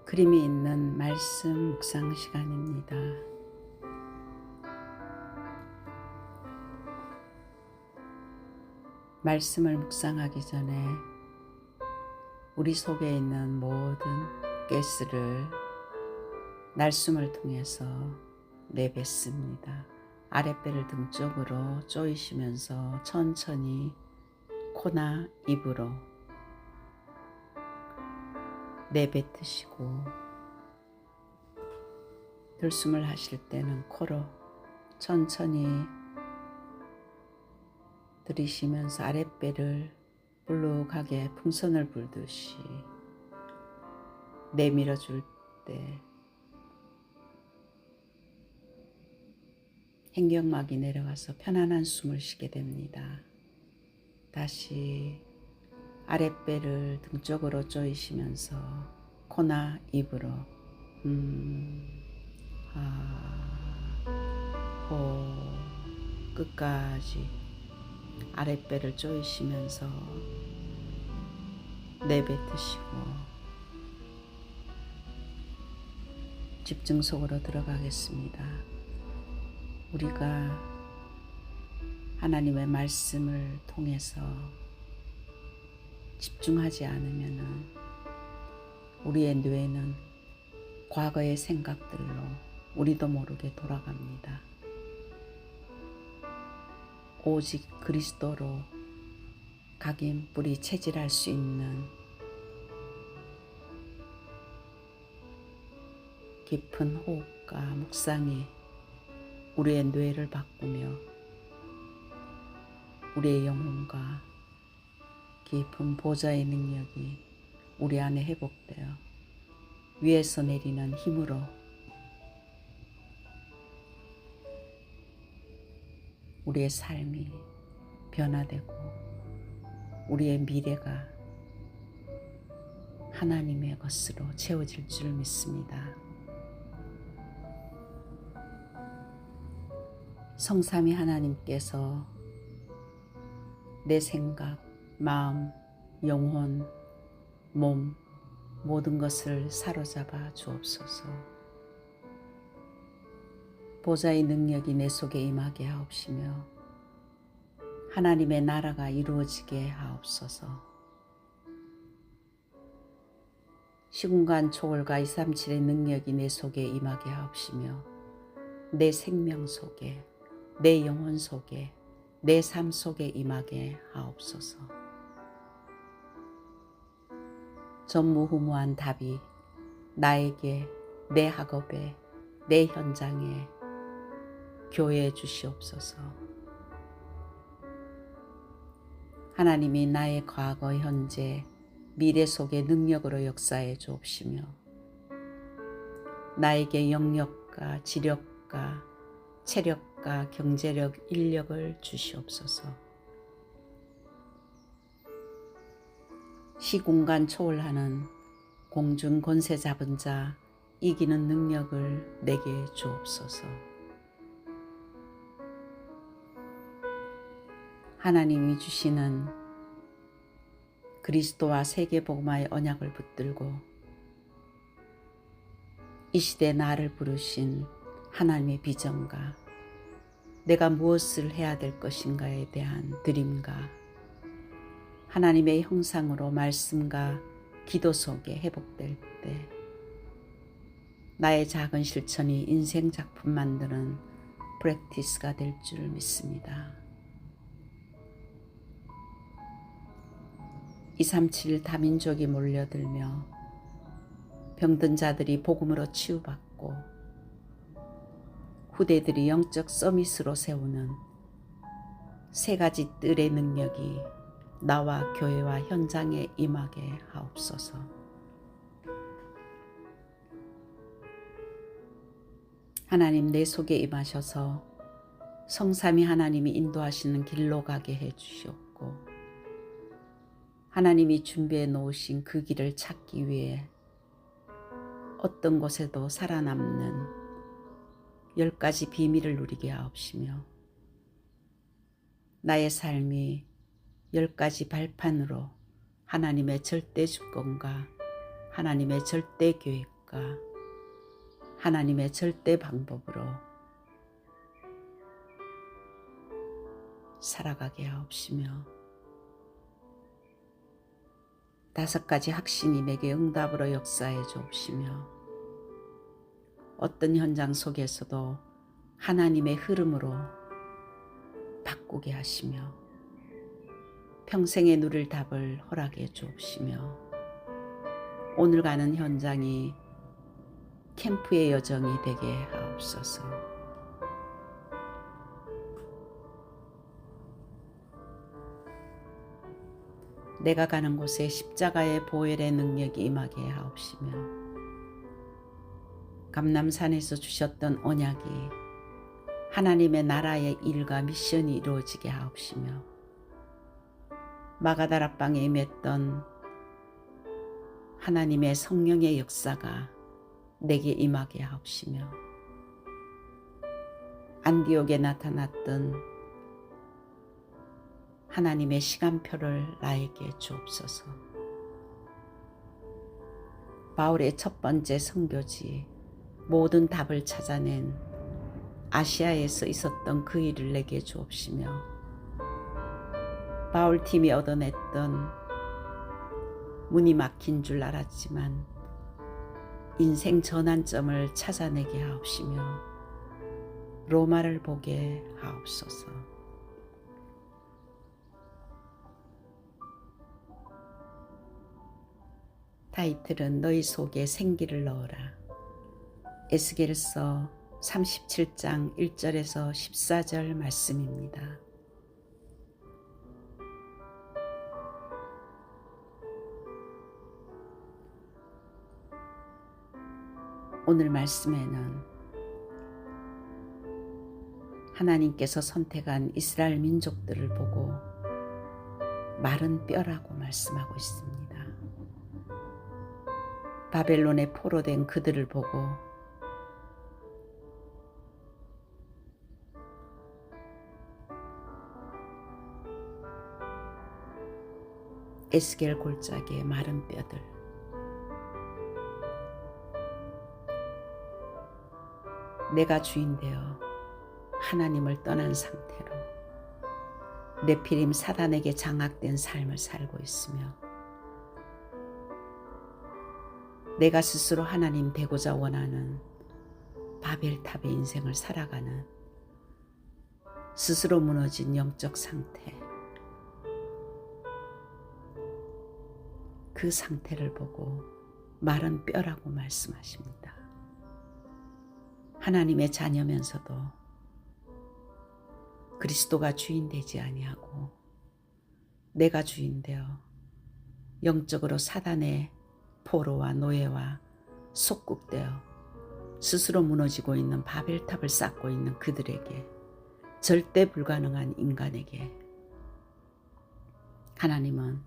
그림이 있는 말씀 묵상 시간입니다. 말씀을 묵상하기 전에 우리 속에 있는 모든 가스를 날숨을 통해서 내뱉습니다. 아랫배를 등 쪽으로 조이시면서 천천히 코나 입으로 내뱉으시고, 들숨을 하실 때는 코로 천천히 들이쉬면서 아랫배를 불룩하게 풍선을 불듯이 내밀어 줄 때 횡격막이 내려가서 편안한 숨을 쉬게 됩니다. 다시 아랫배를 등 쪽으로 조이시면서 코나 입으로 호 끝까지 아랫배를 조이시면서 내뱉으시고 집중 속으로 들어가겠습니다. 우리가 하나님의 말씀을 통해서 집중하지 않으면 우리의 뇌는 과거의 생각들로 우리도 모르게 돌아갑니다. 오직 그리스도로 각인 뿌리 체질할 수 있는 깊은 호흡과 묵상이 우리의 뇌를 바꾸며 우리의 영혼과 깊은 보좌의 능력이 우리 안에 회복되어 위에서 내리는 힘으로 우리의 삶이 변화되고 우리의 미래가 하나님의 것으로 채워질 줄 믿습니다. 성삼위 하나님께서 내 생각, 마음, 영혼, 몸 모든 것을 사로잡아 주옵소서. 보좌의 능력이 내 속에 임하게 하옵시며 하나님의 나라가 이루어지게 하옵소서. 시공간 초월과 237의 능력이 내 속에 임하게 하옵시며 내 생명 속에, 내 영혼 속에, 내 삶 속에 임하게 하옵소서. 전무후무한 답이 나에게, 내 학업에, 내 현장에 교회해 주시옵소서. 하나님이 나의 과거, 현재, 미래 속에 능력으로 역사해 주옵시며 나에게 영역과 지력과 체력과 경제력, 인력을 주시옵소서. 시공간 초월하는 공중 권세 잡은 자 이기는 능력을 내게 주옵소서. 하나님이 주시는 그리스도와 세계복음화의 언약을 붙들고 이 시대 나를 부르신 하나님의 비전과 내가 무엇을 해야 될 것인가에 대한 드림과 하나님의 형상으로 말씀과 기도 속에 회복될 때 나의 작은 실천이 인생 작품 만드는 프랙티스가 될 줄 믿습니다. 237 다민족이 몰려들며 병든 자들이 복음으로 치유받고 후대들이 영적 서밋으로 세우는 세 가지 뜰의 능력이 나와 교회와 현장에 임하게 하옵소서. 하나님 내 속에 임하셔서 성삼위 하나님이 인도하시는 길로 가게 해 주시옵고 하나님이 준비해 놓으신 그 길을 찾기 위해 어떤 곳에도 살아남는 10가지 비밀을 누리게 하옵시며 나의 삶이 10가지 발판으로 하나님의 절대 주권과 하나님의 절대 계획과 방법과 하나님의 절대 방법으로 살아가게 하옵시며 5가지 확신임에게 응답으로 역사해 주옵시며 어떤 현장 속에서도 하나님의 흐름으로 바꾸게 하시며 평생에 누릴 답을 허락해 주옵시며 오늘 가는 현장이 캠프의 여정이 되게 하옵소서. 내가 가는 곳에 십자가의 보혈의 능력이 임하게 하옵시며 감람산에서 주셨던 언약이 하나님의 나라의 일과 미션이 이루어지게 하옵시며 마가다락방에 임했던 하나님의 성령의 역사가 내게 임하게 하옵시며 안디옥에 나타났던 하나님의 시간표를 나에게 주옵소서. 바울의 첫 번째 선교지 모든 답을 찾아낸 아시아에서 있었던 그 일을 내게 주옵시며 바울팀이 얻어냈던 문이 막힌 줄 알았지만 인생 전환점을 찾아내게 하옵시며 로마를 보게 하옵소서. 타이틀은 너희 속에 생기를 넣어라. 에스겔서 37장 1절에서 14절 말씀입니다. 오늘 말씀에는 하나님께서 선택한 이스라엘 민족들을 보고 마른 뼈라고 말씀하고 있습니다. 바벨론에 포로된 그들을 보고 에스겔 골짜기의 마른 뼈들, 내가 주인 되어 하나님을 떠난 상태로 네피림 사단에게 장악된 삶을 살고 있으며 내가 스스로 하나님 되고자 원하는 바벨탑의 인생을 살아가는 스스로 무너진 영적 상태, 그 상태를 보고 마른 뼈라고 말씀하십니다. 하나님의 자녀면서도 그리스도가 주인 되지 아니하고 내가 주인 되어 영적으로 사단의 포로와 노예와 속국되어 스스로 무너지고 있는 바벨탑을 쌓고 있는 그들에게, 절대 불가능한 인간에게 하나님은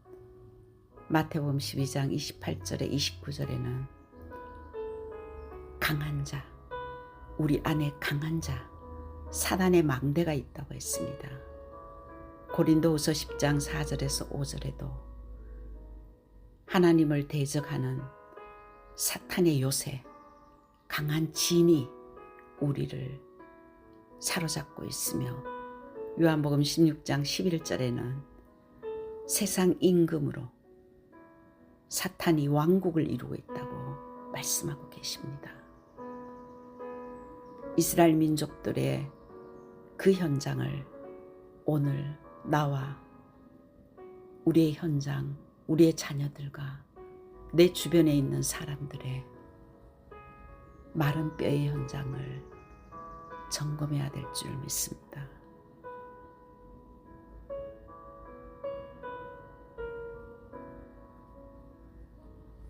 마태복음 12장 28절에 29절에는 강한 자, 우리 안에 강한 자, 사단의 망대가 있다고 했습니다. 고린도후서 10장 4절에서 5절에도 하나님을 대적하는 사탄의 요새, 강한 진이 우리를 사로잡고 있으며 요한복음 16장 11절에는 세상 임금으로 사탄이 왕국을 이루고 있다고 말씀하고 계십니다. 이스라엘 민족들의 그 현장을 오늘 나와 우리의 현장, 우리의 자녀들과 내 주변에 있는 사람들의 마른 뼈의 현장을 점검해야 될 줄 믿습니다.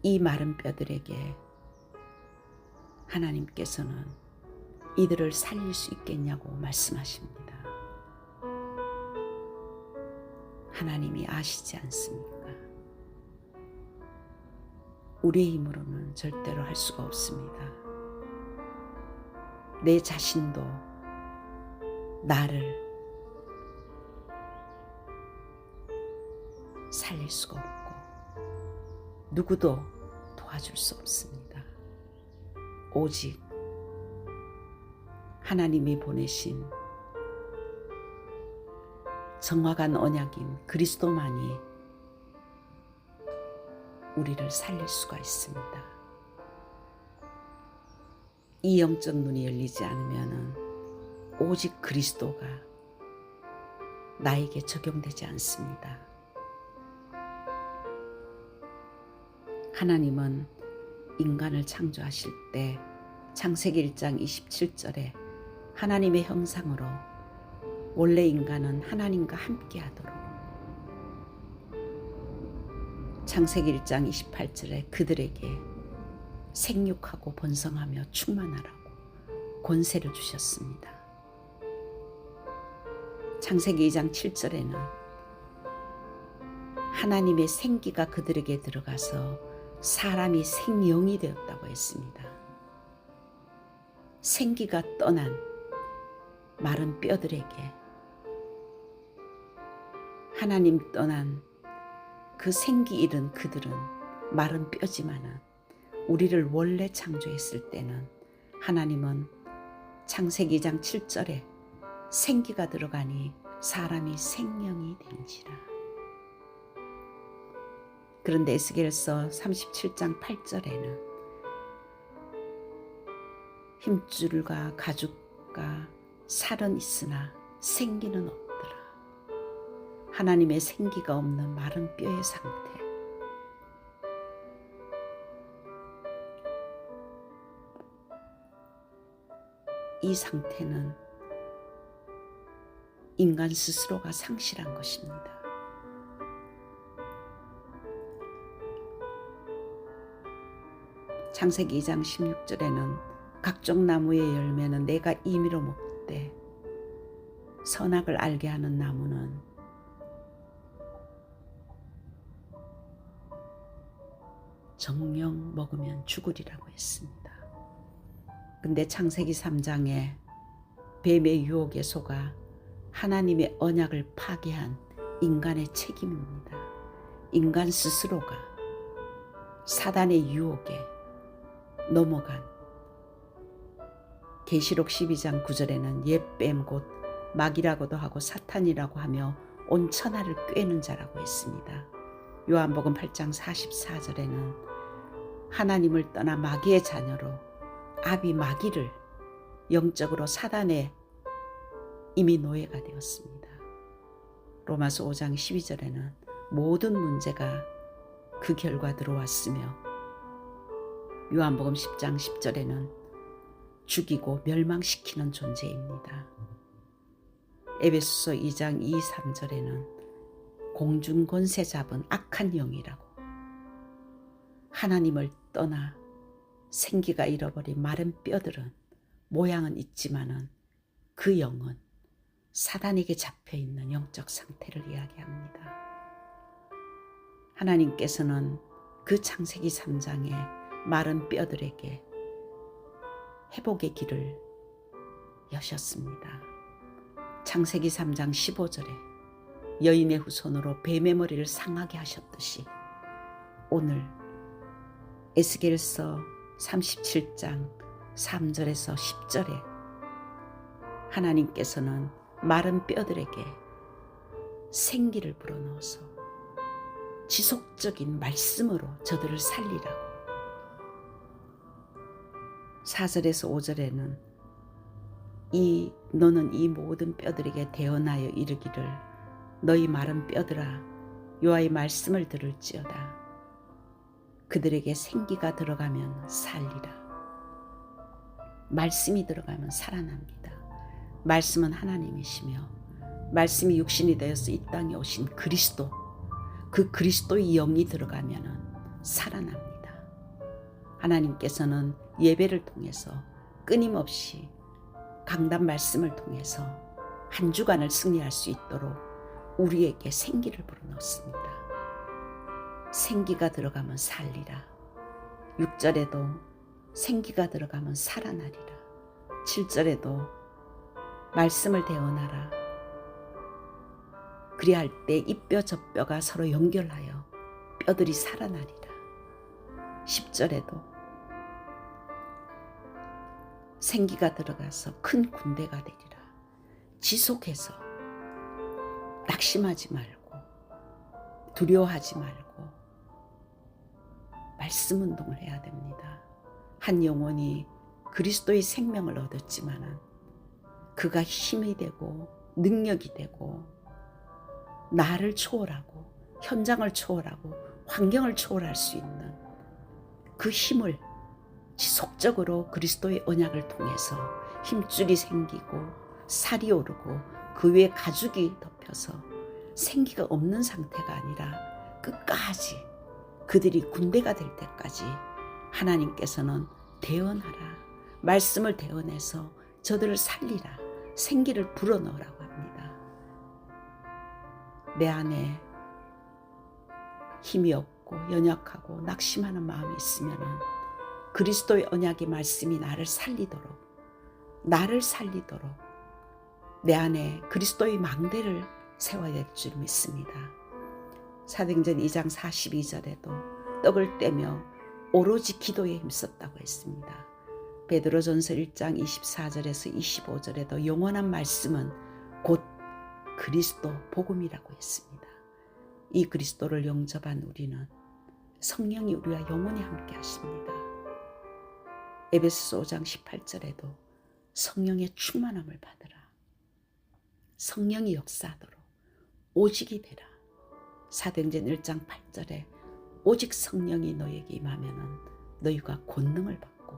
이 마른 뼈들에게 하나님께서는 이들을 살릴 수 있겠냐고 말씀하십니다. 하나님이 아시지 않습니까? 우리의 힘으로는 절대로 할 수가 없습니다. 내 자신도 나를 살릴 수가 없고 누구도 도와줄 수 없습니다. 오직 하나님이 보내신 정확한 언약인 그리스도만이 우리를 살릴 수가 있습니다. 이 영적 눈이 열리지 않으면 오직 그리스도가 나에게 적용되지 않습니다. 하나님은 인간을 창조하실 때 창세기 1장 27절에 하나님의 형상으로 원래 인간은 하나님과 함께 하도록, 창세기 1장 28절에 그들에게 생육하고 번성하며 충만하라고 권세를 주셨습니다. 창세기 2장 7절에는 하나님의 생기가 그들에게 들어가서 사람이 생명이 되었다고 했습니다. 생기가 떠난 마른 뼈들에게 하나님 떠난 그 생기 잃은 그들은 마른 뼈지만은 우리를 원래 창조했을 때는 하나님은 창세기 2장 7절에 생기가 들어가니 사람이 생명이 된지라. 그런데 에스겔서 37장 8절에는 힘줄과 가죽과 살은 있으나 생기는 없더라. 하나님의 생기가 없는 마른 뼈의 상태. 이 상태는 인간 스스로가 상실한 것입니다. 창세기 2장 16절에는 각종 나무의 열매는 내가 임의로 먹되 선악을 알게 하는 나무는 정령 먹으면 죽으리라고 했습니다. 근데 창세기 3장에 뱀의 유혹에 속아 하나님의 언약을 파괴한 인간의 책임입니다. 인간 스스로가 사단의 유혹에 넘어간, 계시록 12장 9절에는 옛뱀 곧 마귀라고도 하고 사탄이라고 하며 온 천하를 꿰는 자라고 했습니다. 요한복음 8장 44절에는 하나님을 떠나 마귀의 자녀로 아비 마귀를 영적으로 사단의 이미 노예가 되었습니다. 로마서 5장 12절에는 모든 문제가 그 결과 들어왔으며 요한복음 10장 10절에는 죽이고 멸망시키는 존재입니다. 에베소서 2장 2, 3절에는 공중 권세 잡은 악한 영이라고, 하나님을 떠나 생기가 잃어버린 마른 뼈들은 모양은 있지만은 그 영은 사단에게 잡혀있는 영적 상태를 이야기합니다. 하나님께서는 그 창세기 3장의 마른 뼈들에게 회복의 길을 여셨습니다. 창세기 3장 15절에 여인의 후손으로 뱀의 머리를 상하게 하셨듯이 오늘 에스겔서 37장 3절에서 10절에 하나님께서는 마른 뼈들에게 생기를 불어넣어서 지속적인 말씀으로 저들을 살리라고, 4절에서 5절에는 너는 이 모든 뼈들에게 대언하여 이르기를 너희 마른 뼈들아 여호와의 말씀을 들을지어다. 그들에게 생기가 들어가면 살리라. 말씀이 들어가면 살아납니다. 말씀은 하나님이시며 말씀이 육신이 되어서 이 땅에 오신 그리스도, 그 그리스도의 영이 들어가면 살아납니다. 하나님께서는 예배를 통해서 끊임없이 강단 말씀을 통해서 한 주간을 승리할 수 있도록 우리에게 생기를 불어넣습니다. 생기가 들어가면 살리라. 6절에도 생기가 들어가면 살아나리라. 7절에도 말씀을 대언하라. 그리할 때 이 뼈 저 뼈가 서로 연결하여 뼈들이 살아나리라. 10절에도 생기가 들어가서 큰 군대가 되리라. 지속해서 낙심하지 말고 두려워하지 말고 말씀 운동을 해야 됩니다. 한 영혼이 그리스도의 생명을 얻었지만은 그가 힘이 되고 능력이 되고 나를 초월하고 현장을 초월하고 환경을 초월할 수 있는 그 힘을 지속적으로 그리스도의 언약을 통해서 힘줄이 생기고 살이 오르고 그 위에 가죽이 덮여서 생기가 없는 상태가 아니라 끝까지 그들이 군대가 될 때까지 하나님께서는 대언하라. 말씀을 대언해서 저들을 살리라. 생기를 불어넣으라고 합니다. 내 안에 힘이 없고 연약하고 낙심하는 마음이 있으면 그리스도의 언약의 말씀이 나를 살리도록 내 안에 그리스도의 망대를 세워야 될 줄 믿습니다. 사도행전 2장 42절에도 떡을 떼며 오로지 기도에 힘썼다고 했습니다. 베드로전서 1장 24절에서 25절에도 영원한 말씀은 곧 그리스도 복음이라고 했습니다. 이 그리스도를 영접한 우리는 성령이 우리와 영원히 함께 하십니다. 에베소서 5장 18절에도 성령의 충만함을 받으라. 성령이 역사하도록 오직이 되라. 사도행전 1장 8절에 오직 성령이 너에게 임하면 너희가 권능을 받고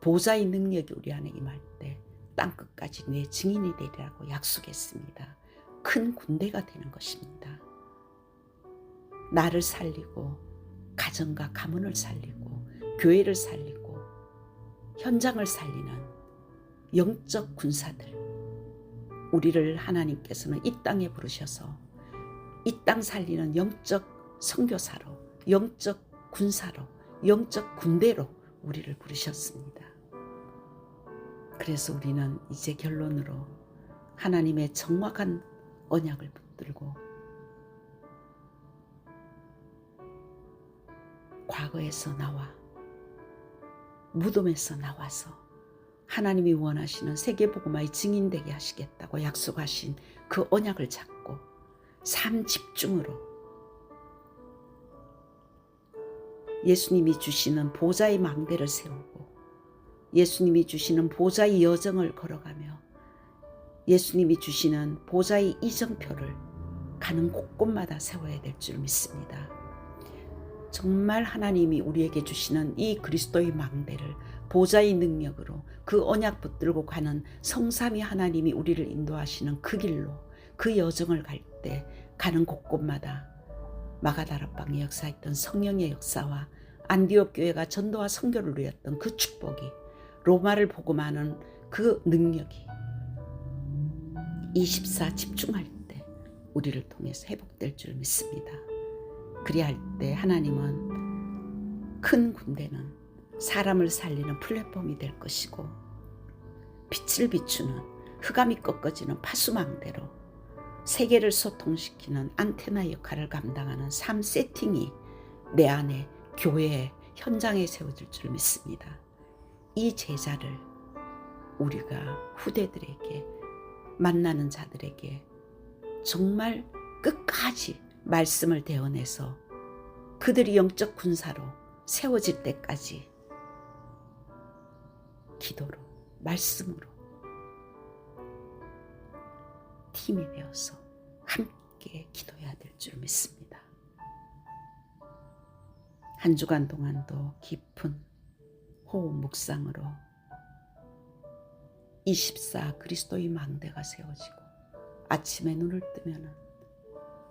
보좌의 능력이 우리 안에 임할 때 땅끝까지 내 증인이 되리라고 약속했습니다. 큰 군대가 되는 것입니다. 나를 살리고 가정과 가문을 살리고 교회를 살리고 현장을 살리는 영적 군사들, 우리를 하나님께서는 이 땅에 부르셔서 이 땅 살리는 영적 선교사로, 영적 군사로, 영적 군대로 우리를 부르셨습니다. 그래서 우리는 이제 결론으로 하나님의 정확한 언약을 붙들고 과거에서 나와 무덤에서 나와서 하나님이 원하시는 세계복음화의 증인되게 하시겠다고 약속하신 그 언약을 잡고 삶 집중으로 예수님이 주시는 보좌의 망대를 세우고 예수님이 주시는 보좌의 여정을 걸어가며 예수님이 주시는 보좌의 이정표를 가는 곳곳마다 세워야 될 줄 믿습니다. 정말 하나님이 우리에게 주시는 이 그리스도의 망대를 보좌의 능력으로 그 언약 붙들고 가는 성삼위 하나님이 우리를 인도하시는 그 길로 그 여정을 갈 때 가는 곳곳마다 마가다락방에 역사했던 성령의 역사와 안디옥 교회가 전도와 선교를 누렸던 그 축복이 로마를 복음하는 그 능력이 24 집중할 때 우리를 통해서 회복될 줄 믿습니다. 그리할 때 하나님은 큰 군대는 사람을 살리는 플랫폼이 될 것이고 빛을 비추는 흑암이 꺾어지는 파수망대로 세계를 소통시키는 안테나 역할을 감당하는 삶 세팅이 내 안에 교회 현장에 세워질 줄 믿습니다. 이 제자를 우리가 후대들에게 만나는 자들에게 정말 끝까지 말씀을 대언해서 그들이 영적 군사로 세워질 때까지 기도로 말씀으로 팀이 되어서 함께 기도해야 될 줄 믿습니다. 한 주간 동안도 깊은 호흡 묵상으로 24 그리스도의 망대가 세워지고 아침에 눈을 뜨면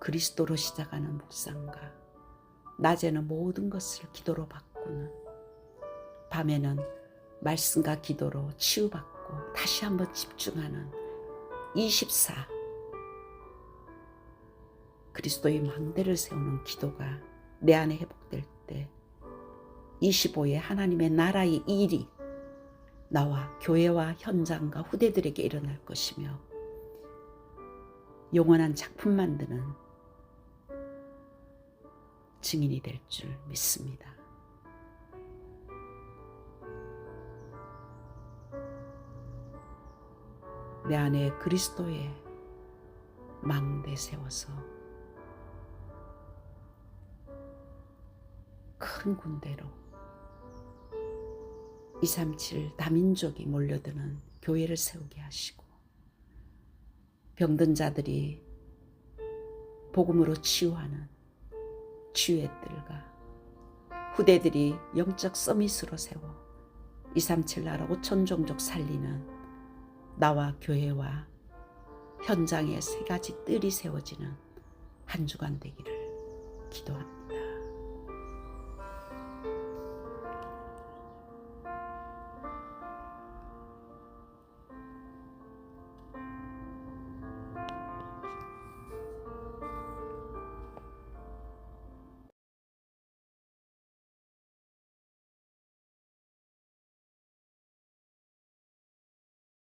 그리스도로 시작하는 묵상과 낮에는 모든 것을 기도로 바꾸는 밤에는 말씀과 기도로 치유받고 다시 한번 집중하는 24 그리스도의 망대를 세우는 기도가 내 안에 회복될 때 25의 하나님의 나라의 일이 나와 교회와 현장과 후대들에게 일어날 것이며 영원한 작품 만드는 증인이 될 줄 믿습니다. 내 안에 그리스도의 망대 세워서 큰 군대로 237 다민족이 몰려드는 교회를 세우게 하시고 병든 자들이 복음으로 치유하는 치유의 뜰과 후대들이 영적 서밋으로 세워 237 나라 5천 종족 살리는 나와 교회와 현장에 세 가지 뜰이 세워지는 한 주간 되기를 기도합니다.